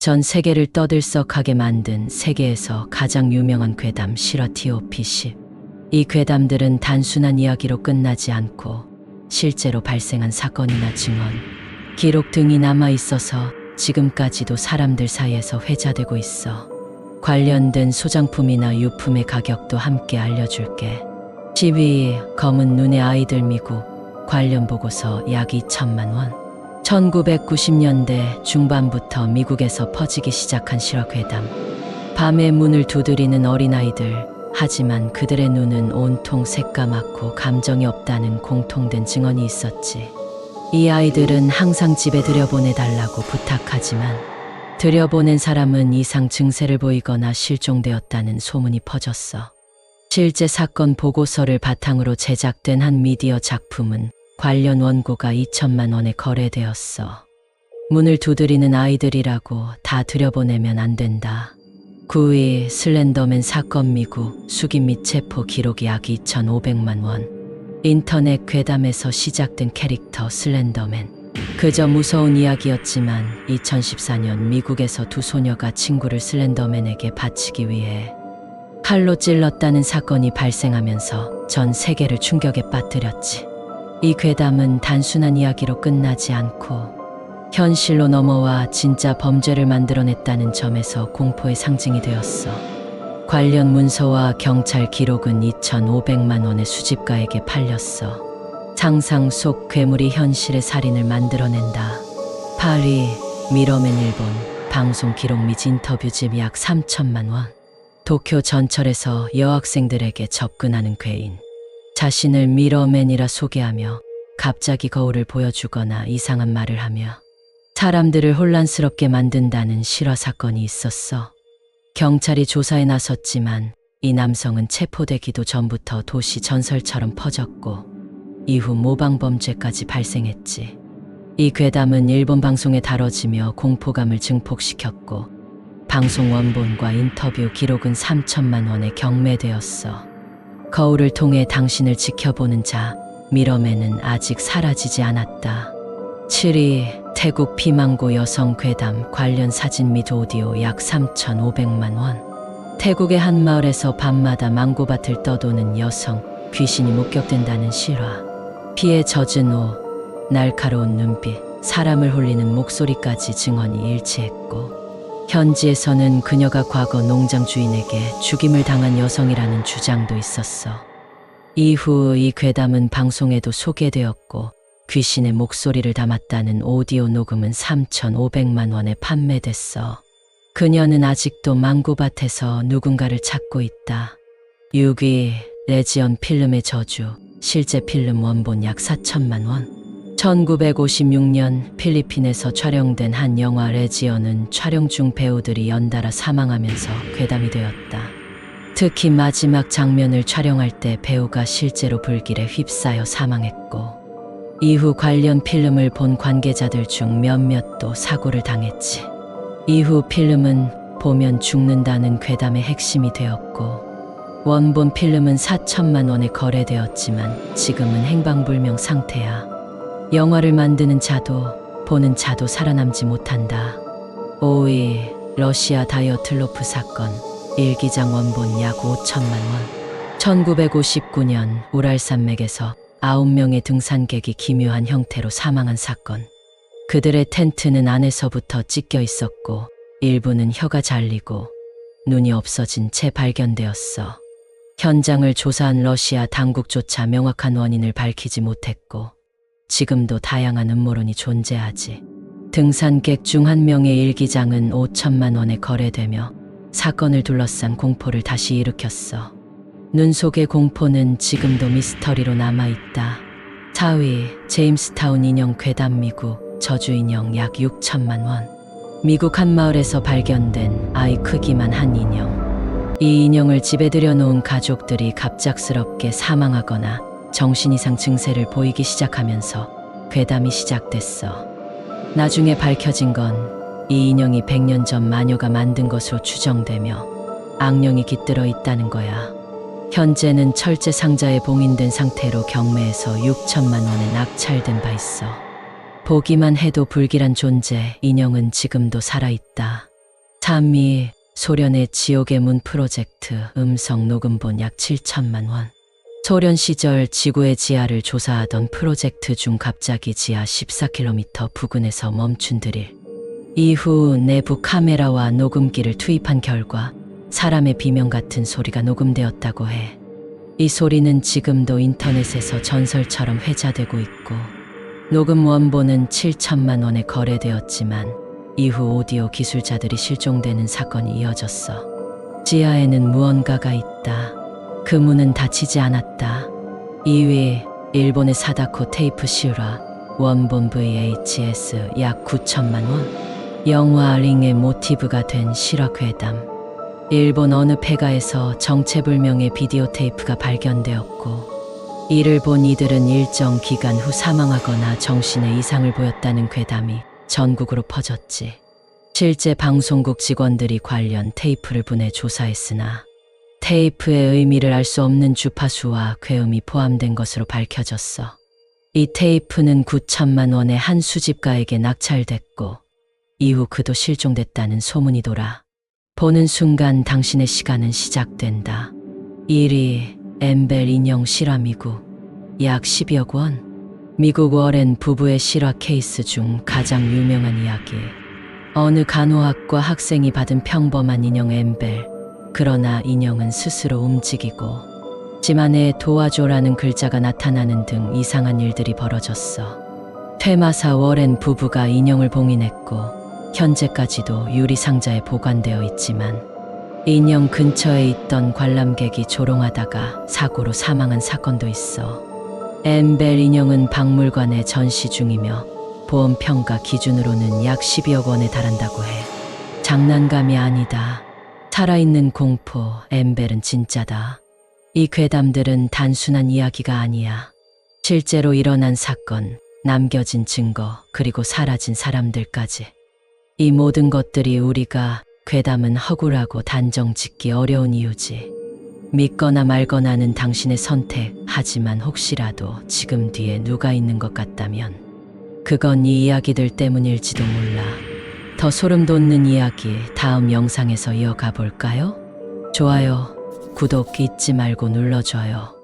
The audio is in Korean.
전 세계를 떠들썩하게 만든 세계에서 가장 유명한 괴담 실화 TOP10. 이 괴담들은 단순한 이야기로 끝나지 않고 실제로 발생한 사건이나 증언, 기록 등이 남아 있어서 지금까지도 사람들 사이에서 회자되고 있어. 관련된 소장품이나 유품의 가격도 함께 알려줄게. 12. 검은 눈의 아이들 미국 관련 보고서 약 2천만 원. 1990년대 중반부터 미국에서 퍼지기 시작한 실화 괴담. 밤에 문을 두드리는 어린아이들. 하지만 그들의 눈은 온통 새까맣고 감정이 없다는 공통된 증언이 있었지. 이 아이들은 항상 집에 들여보내달라고 부탁하지만 들여보낸 사람은 이상 증세를 보이거나 실종되었다는 소문이 퍼졌어. 실제 사건 보고서를 바탕으로 제작된 한 미디어 작품은 관련 원고가 2천만 원에 거래되었어. 문을 두드리는 아이들이라고 다 들여보내면 안 된다. 9위 슬렌더맨 사건 미국 수기 및 체포 기록이 약 2,500만 원. 인터넷 괴담에서 시작된 캐릭터 슬렌더맨. 그저 무서운 이야기였지만 2014년 미국에서 두 소녀가 친구를 슬렌더맨에게 바치기 위해 칼로 찔렀다는 사건이 발생하면서 전 세계를 충격에 빠뜨렸지. 이 괴담은 단순한 이야기로 끝나지 않고 현실로 넘어와 진짜 범죄를 만들어냈다는 점에서 공포의 상징이 되었어. 관련 문서와 경찰 기록은 2,500만 원의 수집가에게 팔렸어. 상상 속 괴물이 현실의 살인을 만들어낸다. 8위 미러맨 일본 방송 기록 및 인터뷰집 약 3천만 원. 도쿄 전철에서 여학생들에게 접근하는 괴인. 자신을 미러맨이라 소개하며 갑자기 거울을 보여주거나 이상한 말을 하며 사람들을 혼란스럽게 만든다는 실화 사건이 있었어. 경찰이 조사에 나섰지만 이 남성은 체포되기도 전부터 도시 전설처럼 퍼졌고 이후 모방범죄까지 발생했지. 이 괴담은 일본 방송에 다뤄지며 공포감을 증폭시켰고 방송 원본과 인터뷰 기록은 3천만 원에 경매되었어. 거울을 통해 당신을 지켜보는 자, 미러맨은 아직 사라지지 않았다. 7위 태국 피망고 여성 괴담 관련 사진 및 오디오 약 3,500만 원. 태국의 한 마을에서 밤마다 망고밭을 떠도는 여성, 귀신이 목격된다는 실화. 피에 젖은 옷, 날카로운 눈빛, 사람을 홀리는 목소리까지 증언이 일치했고 현지에서는 그녀가 과거 농장 주인에게 죽임을 당한 여성이라는 주장도 있었어. 이후 이 괴담은 방송에도 소개되었고 귀신의 목소리를 담았다는 오디오 녹음은 3,500만 원에 판매됐어. 그녀는 아직도 망고밭에서 누군가를 찾고 있다. 6위 레지언 필름의 저주 실제 필름 원본 약 4천만 원. 1956년 필리핀에서 촬영된 한 영화 레지언은 촬영 중 배우들이 연달아 사망하면서 괴담이 되었다. 특히 마지막 장면을 촬영할 때 배우가 실제로 불길에 휩싸여 사망했고 이후 관련 필름을 본 관계자들 중 몇몇도 사고를 당했지. 이후 필름은 보면 죽는다는 괴담의 핵심이 되었고 원본 필름은 4천만 원에 거래되었지만 지금은 행방불명 상태야. 영화를 만드는 자도 보는 자도 살아남지 못한다. 5위 러시아 다이어틀로프 사건 일기장 원본 약 5천만 원. 1959년 우랄산맥에서 9명의 등산객이 기묘한 형태로 사망한 사건. 그들의 텐트는 안에서부터 찢겨 있었고 일부는 혀가 잘리고 눈이 없어진 채 발견되었어. 현장을 조사한 러시아 당국조차 명확한 원인을 밝히지 못했고 지금도 다양한 음모론이 존재하지. 등산객 중 한 명의 일기장은 5천만 원에 거래되며 사건을 둘러싼 공포를 다시 일으켰어. 눈 속의 공포는 지금도 미스터리로 남아있다. 4위 제임스타운 인형 괴담 미국 저주 인형 약 6천만 원. 미국 한 마을에서 발견된 아이 크기만 한 인형. 이 인형을 집에 들여놓은 가족들이 갑작스럽게 사망하거나 정신 이상 증세를 보이기 시작하면서 괴담이 시작됐어. 나중에 밝혀진 건 이 인형이 100년 전 마녀가 만든 것으로 추정되며 악령이 깃들어 있다는 거야. 현재는 철제 상자에 봉인된 상태로 경매에서 6천만 원에 낙찰된 바 있어. 보기만 해도 불길한 존재 인형은 지금도 살아있다. 3위 소련의 지옥의 문 프로젝트 음성 녹음본 약 7천만 원. 소련 시절 지구의 지하를 조사하던 프로젝트 중 갑자기 지하 14km 부근에서 멈춘 드릴. 이후 내부 카메라와 녹음기를 투입한 결과 사람의 비명 같은 소리가 녹음되었다고 해. 이 소리는 지금도 인터넷에서 전설처럼 회자되고 있고, 녹음 원본은 7천만 원에 거래되었지만 이후 오디오 기술자들이 실종되는 사건이 이어졌어. 지하에는 무언가가 있다. 그 문은 닫히지 않았다. 2위 일본의 사다코 테이프 실화 원본 VHS 약 9천만 원. 영화 링의 모티브가 된 실화괴담. 일본 어느 폐가에서 정체불명의 비디오 테이프가 발견되었고, 이를 본 이들은 일정 기간 후 사망하거나 정신에 이상을 보였다는 괴담이 전국으로 퍼졌지. 실제 방송국 직원들이 관련 테이프를 분해 조사했으나 테이프의 의미를 알 수 없는 주파수와 괴음이 포함된 것으로 밝혀졌어. 이 테이프는 9천만 원의 한 수집가에게 낙찰됐고 이후 그도 실종됐다는 소문이 돌아 보는 순간 당신의 시간은 시작된다. 1위 엠벨 인형 실화 미국 약 12억 원. 미국 워렌 부부의 실화 케이스 중 가장 유명한 이야기. 어느 간호학과 학생이 받은 평범한 인형 엠벨. 그러나 인형은 스스로 움직이고 집 안에 도와줘라는 글자가 나타나는 등 이상한 일들이 벌어졌어. 퇴마사 워렌 부부가 인형을 봉인했고 현재까지도 유리상자에 보관되어 있지만, 인형 근처에 있던 관람객이 조롱하다가 사고로 사망한 사건도 있어. 엠벨 인형은 박물관에 전시 중이며 보험평가 기준으로는 약 12억 원에 달한다고 해. 장난감이 아니다. 살아있는 공포, 엠벨은 진짜다. 이 괴담들은 단순한 이야기가 아니야. 실제로 일어난 사건, 남겨진 증거, 그리고 사라진 사람들까지. 이 모든 것들이 우리가 괴담은 허구라고 단정 짓기 어려운 이유지. 믿거나 말거나는 당신의 선택. 하지만 혹시라도 지금 뒤에 누가 있는 것 같다면 그건 이 이야기들 때문일지도 몰라. 더 소름 돋는 이야기 다음 영상에서 이어가 볼까요? 좋아요, 구독 잊지 말고 눌러줘요.